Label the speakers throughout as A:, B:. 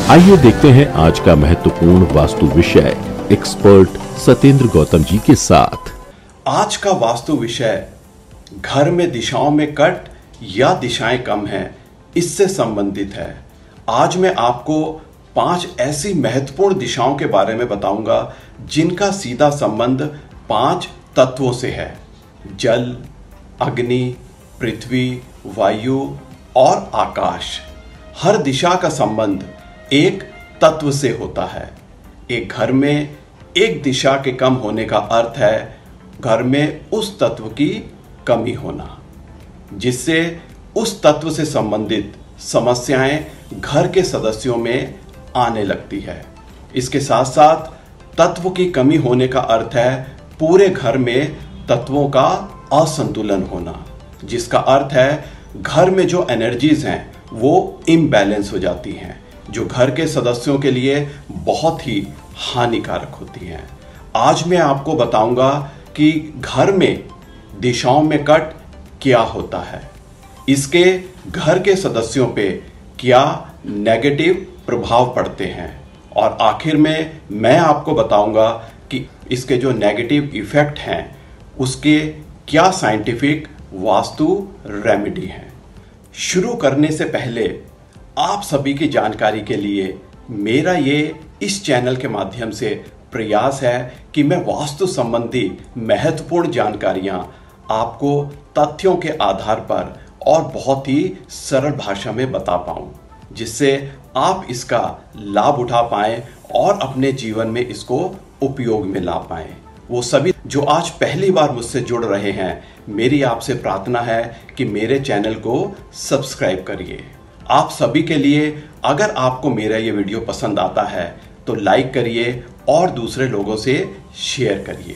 A: आइए देखते हैं आज का महत्वपूर्ण वास्तु विषय एक्सपर्ट सत्येंद्र गौतम जी के साथ।
B: आज का वास्तु विषय घर में दिशाओं में कट या दिशाएं कम हैं, इससे संबंधित है। आज मैं आपको 5 ऐसी महत्वपूर्ण दिशाओं के बारे में बताऊंगा जिनका सीधा संबंध 5 तत्वों से है। जल, अग्नि, पृथ्वी, वायु और आकाश। हर दिशा का संबंध एक तत्व से होता है। एक घर में एक दिशा के कम होने का अर्थ है घर में उस तत्व की कमी होना, जिससे उस तत्व से संबंधित समस्याएं घर के सदस्यों में आने लगती है। इसके साथ साथ तत्व की कमी होने का अर्थ है पूरे घर में तत्वों का असंतुलन होना, जिसका अर्थ है घर में जो एनर्जीज हैं वो इम्बैलेंस हो जाती हैं, जो घर के सदस्यों के लिए बहुत ही हानिकारक होती हैं। आज मैं आपको बताऊंगा कि घर में दिशाओं में कट क्या होता है, इसके घर के सदस्यों पे क्या नेगेटिव प्रभाव पड़ते हैं, और आखिर में मैं आपको बताऊंगा कि इसके जो नेगेटिव इफेक्ट हैं उसके क्या साइंटिफिक वास्तु रेमेडी हैं। शुरू करने से पहले आप सभी की जानकारी के लिए मेरा ये इस चैनल के माध्यम से प्रयास है कि मैं वास्तु संबंधी महत्वपूर्ण जानकारियां आपको तथ्यों के आधार पर और बहुत ही सरल भाषा में बता पाऊं, जिससे आप इसका लाभ उठा पाएं और अपने जीवन में इसको उपयोग में ला पाएं। वो सभी जो आज पहली बार मुझसे जुड़ रहे हैं, मेरी आपसे प्रार्थना है कि मेरे चैनल को सब्सक्राइब करिए। आप सभी के लिए अगर आपको मेरा ये वीडियो पसंद आता है तो लाइक करिए और दूसरे लोगों से शेयर करिए।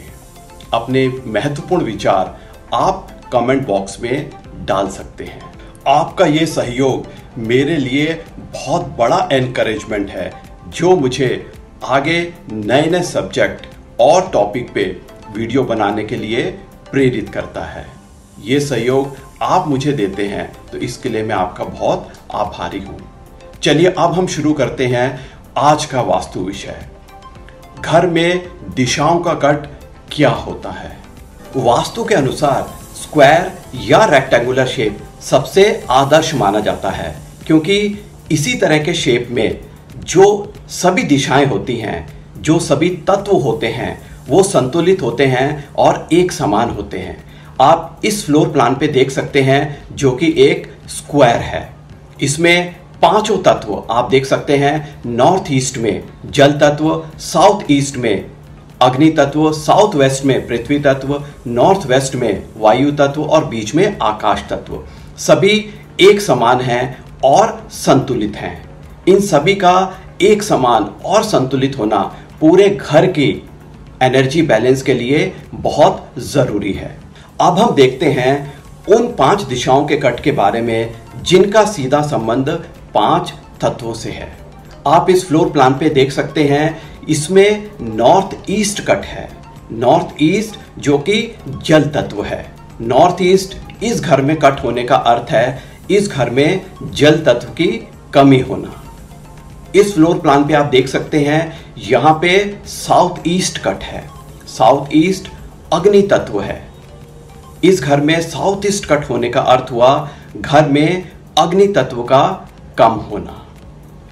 B: अपने महत्वपूर्ण विचार आप कमेंट बॉक्स में डाल सकते हैं। आपका ये सहयोग मेरे लिए बहुत बड़ा एनकरेजमेंट है, जो मुझे आगे नए नए सब्जेक्ट और टॉपिक पे वीडियो बनाने के लिए प्रेरित करता है। ये सहयोग आप मुझे देते हैं तो इसके लिए मैं आपका बहुत आभारी हूं। चलिए अब हम शुरू करते हैं आज का वास्तु विषय। घर में दिशाओं का कट क्या होता है। वास्तु के अनुसार स्क्वायर या रेक्टेंगुलर शेप सबसे आदर्श माना जाता है, क्योंकि इसी तरह के शेप में जो सभी दिशाएं होती हैं, जो सभी तत्व होते हैं, वो संतुलित होते हैं और एक समान होते हैं। आप इस फ्लोर प्लान पे देख सकते हैं जो कि एक स्क्वायर है। इसमें 5 तत्व आप देख सकते हैं। नॉर्थ ईस्ट में जल तत्व, साउथ ईस्ट में अग्नि तत्व, साउथ वेस्ट में पृथ्वी तत्व, नॉर्थ वेस्ट में वायु तत्व और बीच में आकाश तत्व। सभी एक समान हैं और संतुलित हैं। इन सभी का एक समान और संतुलित होना पूरे घर की एनर्जी बैलेंस के लिए बहुत जरूरी है। अब हम देखते हैं उन 5 दिशाओं के कट के बारे में जिनका सीधा संबंध 5 तत्वों से है। आप इस फ्लोर प्लान पे देख सकते हैं, इसमें नॉर्थ ईस्ट कट है। नॉर्थ ईस्ट जो कि जल तत्व है। नॉर्थ ईस्ट इस घर में कट होने का अर्थ है इस घर में जल तत्व की कमी होना। इस फ्लोर प्लान पे आप देख सकते हैं, यहां पे साउथ ईस्ट कट है। साउथ ईस्ट अग्नि तत्व है। इस घर में साउथ ईस्ट कट होने का अर्थ हुआ घर में अग्नि तत्व का कम होना।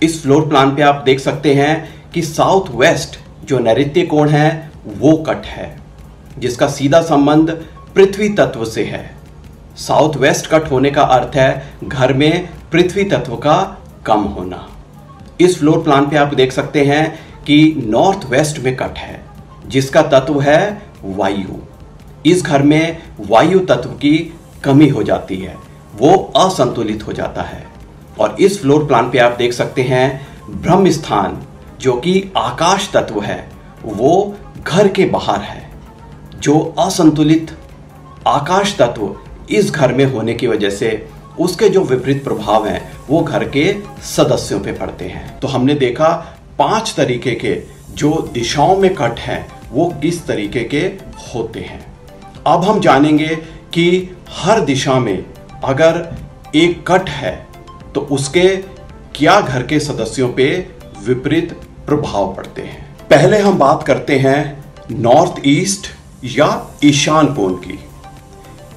B: इस फ्लोर प्लान पे आप देख सकते हैं कि साउथ वेस्ट जो नैऋत्य कोण है वो कट है, जिसका सीधा संबंध पृथ्वी तत्व से है। साउथ वेस्ट कट होने का अर्थ है घर में पृथ्वी तत्व का कम होना। इस फ्लोर प्लान पे आप देख सकते हैं कि नॉर्थ वेस्ट में कट है, जिसका तत्व है वायु। इस घर में वायु तत्व की कमी हो जाती है, वो असंतुलित हो जाता है। और इस फ्लोर प्लान पे आप देख सकते हैं ब्रह्म स्थान जो कि आकाश तत्व है, वो घर के बाहर है। जो असंतुलित आकाश तत्व इस घर में होने की वजह से उसके जो विपरीत प्रभाव हैं वो घर के सदस्यों पे पड़ते हैं। तो हमने देखा 5 तरीके के जो दिशाओं में कट हैं वो किस तरीके के होते हैं। अब हम जानेंगे कि हर दिशा में अगर एक कट है तो उसके क्या घर के सदस्यों पे विपरीत प्रभाव पड़ते हैं। पहले हम बात करते हैं नॉर्थ ईस्ट या ईशान कोण की।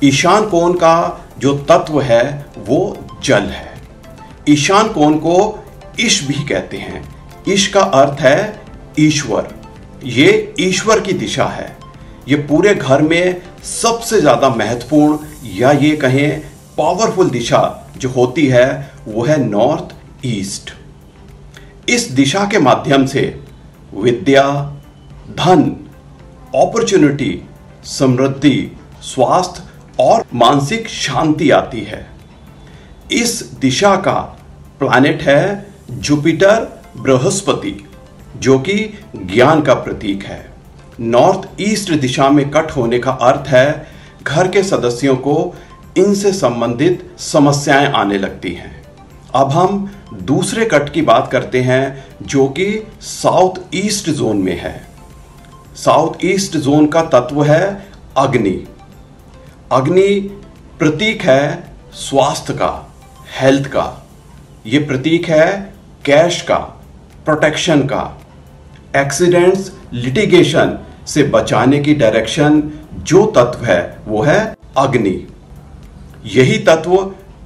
B: ईशान कोण का जो तत्व है वो जल है। ईशान कोण को ईश भी कहते हैं। ईश का अर्थ है ईश्वर। ये ईश्वर की दिशा है। ये पूरे घर में सबसे ज्यादा महत्वपूर्ण या ये कहें पावरफुल दिशा जो होती है वो है नॉर्थ ईस्ट। इस दिशा के माध्यम से विद्या, धन, अपॉर्चुनिटी, समृद्धि, स्वास्थ्य और मानसिक शांति आती है। इस दिशा का प्लैनेट है जुपिटर बृहस्पति, जो कि ज्ञान का प्रतीक है। नॉर्थ ईस्ट दिशा में कट होने का अर्थ है घर के सदस्यों को इनसे संबंधित समस्याएं आने लगती हैं। अब हम दूसरे कट की बात करते हैं जो कि साउथ ईस्ट जोन में है। साउथ ईस्ट जोन का तत्व है अग्नि। अग्नि प्रतीक है स्वास्थ्य का, हेल्थ का। यह प्रतीक है कैश का, प्रोटेक्शन का। एक्सीडेंट्स, लिटिगेशन से बचाने की डायरेक्शन जो तत्व है वो है अग्नि। यही तत्व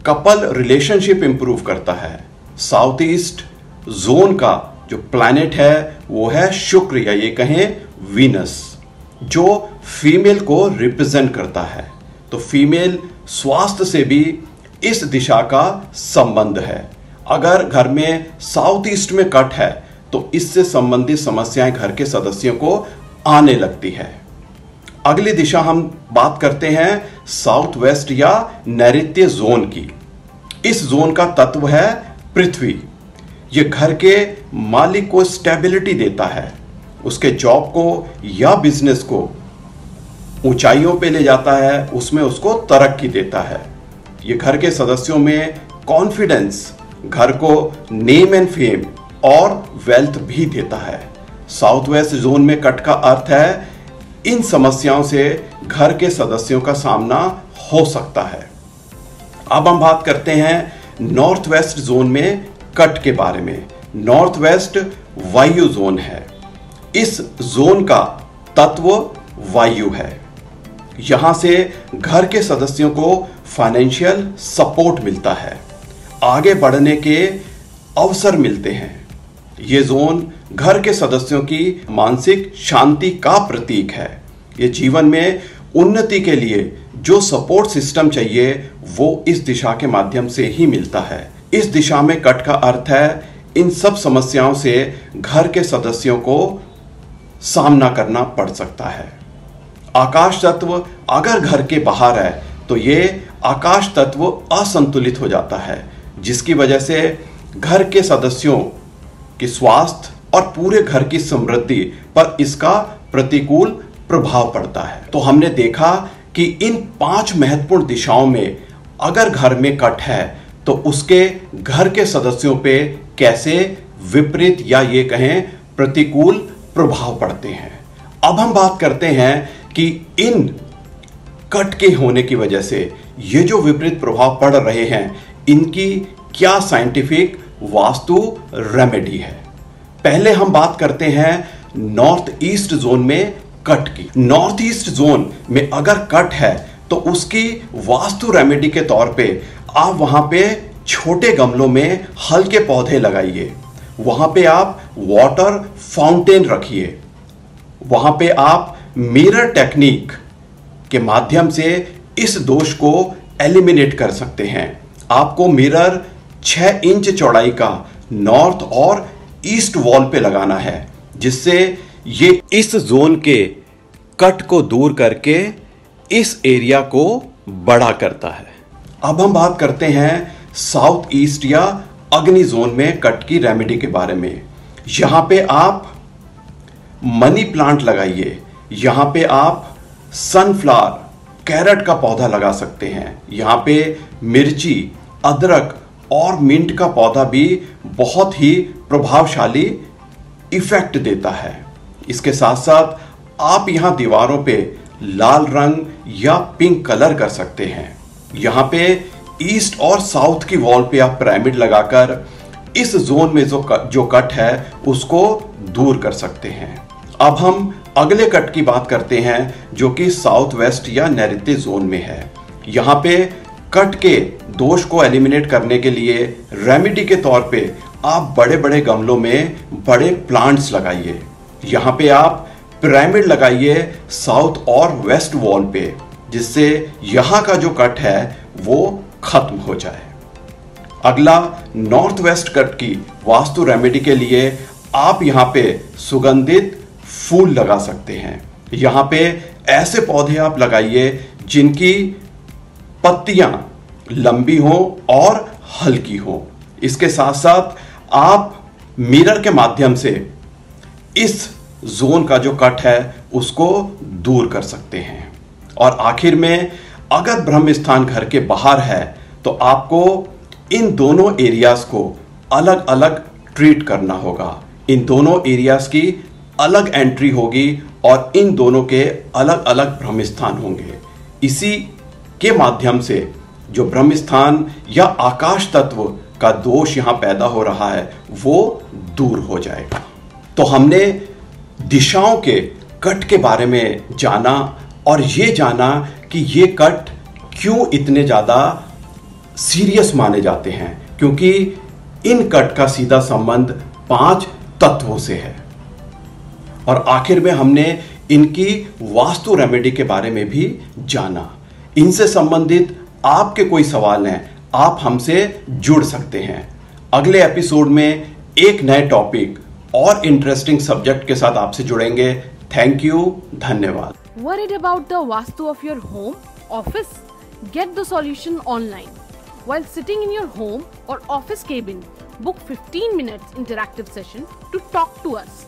B: कपल रिलेशनशिप इंप्रूव करता है। साउथ ईस्ट जोन का जो प्लैनेट है वो है शुक्र या ये कहें वीनस, जो फीमेल को रिप्रेजेंट करता है। तो फीमेल स्वास्थ्य से भी इस दिशा का संबंध है। अगर घर में साउथ ईस्ट में कट है तो इससे संबंधित समस्याएं घर के सदस्यों को आने लगती है। अगली दिशा हम बात करते हैं साउथ वेस्ट या नैऋत्य जोन की। इस जोन का तत्व है पृथ्वी। यह घर के मालिक को स्टेबिलिटी देता है, उसके जॉब को या बिजनेस को ऊंचाइयों पे ले जाता है, उसमें उसको तरक्की देता है। यह घर के सदस्यों में कॉन्फिडेंस, घर को नेम एंड फेम और वेल्थ भी देता है। साउथ वेस्ट जोन में कट का अर्थ है इन समस्याओं से घर के सदस्यों का सामना हो सकता है। अब हम बात करते हैं नॉर्थ वेस्ट जोन में कट के बारे में। नॉर्थ वेस्ट वायु जोन है। इस जोन का तत्व वायु है। यहां से घर के सदस्यों को फाइनेंशियल सपोर्ट मिलता है, आगे बढ़ने के अवसर मिलते हैं। ये जोन घर के सदस्यों की मानसिक शांति का प्रतीक है। ये जीवन में उन्नति के लिए जो सपोर्ट सिस्टम चाहिए वो इस दिशा के माध्यम से ही मिलता है। इस दिशा में कट का अर्थ है इन सब समस्याओं से घर के सदस्यों को सामना करना पड़ सकता है। आकाश तत्व अगर घर के बाहर है तो ये आकाश तत्व असंतुलित हो जाता है, जिसकी वजह से घर के सदस्यों के स्वास्थ्य और पूरे घर की समृद्धि पर इसका प्रतिकूल प्रभाव पड़ता है। तो हमने देखा कि इन 5 महत्वपूर्ण दिशाओं में अगर घर में कट है तो उसके घर के सदस्यों पे कैसे विपरीत या ये कहें प्रतिकूल प्रभाव पड़ते हैं। अब हम बात करते हैं कि इन कट के होने की वजह से ये जो विपरीत प्रभाव पड़ रहे हैं इनकी क्या साइंटिफिक वास्तु रेमेडी है। पहले हम बात करते हैं नॉर्थ ईस्ट जोन में कट की। नॉर्थ ईस्ट जोन में अगर कट है तो उसकी वास्तु रेमेडी के तौर पे आप वहां पे छोटे गमलों में हल्के पौधे लगाइए, वहां पे आप वाटर फाउंटेन रखिए, वहां पे आप मिरर टेक्निक के माध्यम से इस दोष को एलिमिनेट कर सकते हैं। आपको मिरर 6 इंच चौड़ाई का नॉर्थ और ईस्ट वॉल पे लगाना है, जिससे ये इस जोन के कट को दूर करके इस एरिया को बड़ा करता है। अब हम बात करते हैं साउथ ईस्ट या अग्नि जोन में कट की रेमेडी के बारे में। यहां पे आप मनी प्लांट लगाइए, यहां पे आप सनफ्लावर, कैरेट का पौधा लगा सकते हैं। यहां पे मिर्ची, अदरक और मिंट का पौधा भी बहुत ही प्रभावशाली इफेक्ट देता है। इसके साथ साथ आप यहां दीवारों पे लाल रंग या पिंक कलर कर सकते हैं। यहां पे ईस्ट और साउथ की वॉल पे आप पिरामिड लगाकर इस जोन में जो कट है उसको दूर कर सकते हैं। अब हम अगले कट की बात करते हैं जो कि साउथ वेस्ट या नैऋत्य जोन में है। यहाँ पे कट के दोष को एलिमिनेट करने के लिए रेमेडी के तौर पे आप बड़े बड़े गमलों में बड़े प्लांट्स लगाइए। यहाँ पे आप पिरामिड लगाइए साउथ और वेस्ट वॉल पे, जिससे यहाँ का जो कट है वो खत्म हो जाए। अगला नॉर्थ वेस्ट कट की वास्तु रेमेडी के लिए आप यहाँ पे सुगंधित फूल लगा सकते हैं। यहाँ पे ऐसे पौधे आप लगाइए जिनकी पत्तियां लंबी हो और हल्की हो। इसके साथ साथ आप मिरर के माध्यम से इस जोन का जो कट है उसको दूर कर सकते हैं। और आखिर में अगर ब्रह्म स्थान घर के बाहर है तो आपको इन दोनों एरियाज को अलग अलग ट्रीट करना होगा। इन दोनों एरियाज की अलग एंट्री होगी और इन दोनों के अलग अलग ब्रह्म स्थान होंगे। इसी के माध्यम से जो ब्रह्म स्थान या आकाश तत्व का दोष यहां पैदा हो रहा है वो दूर हो जाएगा। तो हमने दिशाओं के कट के बारे में जाना और ये जाना कि ये कट क्यों इतने ज्यादा सीरियस माने जाते हैं, क्योंकि इन कट का सीधा संबंध 5 तत्वों से है। और आखिर में हमने इनकी वास्तु रेमेडी के बारे में भी जाना। इनसे संबंधित आपके कोई सवाल हैं, आप हमसे जुड़ सकते हैं। अगले एपिसोड में एक नए टॉपिक और इंटरेस्टिंग सब्जेक्ट के साथ आपसे जुड़ेंगे। थैंक यू, धन्यवाद।
C: Worried about the vastu of your home, office? Get the solution online. While sitting in your home or office cabin, book 15 minutes interactive session to talk to us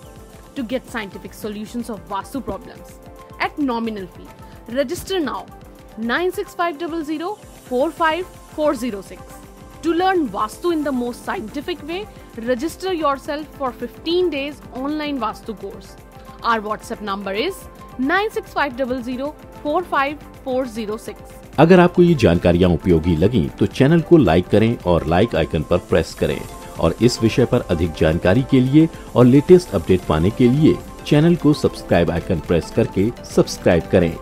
C: to get scientific solutions of vastu problems at nominal fee. Register now 96500 45406. To learn Vastu in the most scientific way, register yourself for 15 days online Vastu course. Our WhatsApp number is 96500 45406.
A: अगर आपको ये जानकारियाँ उपयोगी लगी तो channel को like करें और लाइक आइकन पर प्रेस करें। और इस विषय पर अधिक जानकारी के लिए और लेटेस्ट अपडेट पाने के लिए चैनल को सब्सक्राइब आइकन प्रेस करके सब्सक्राइब करें।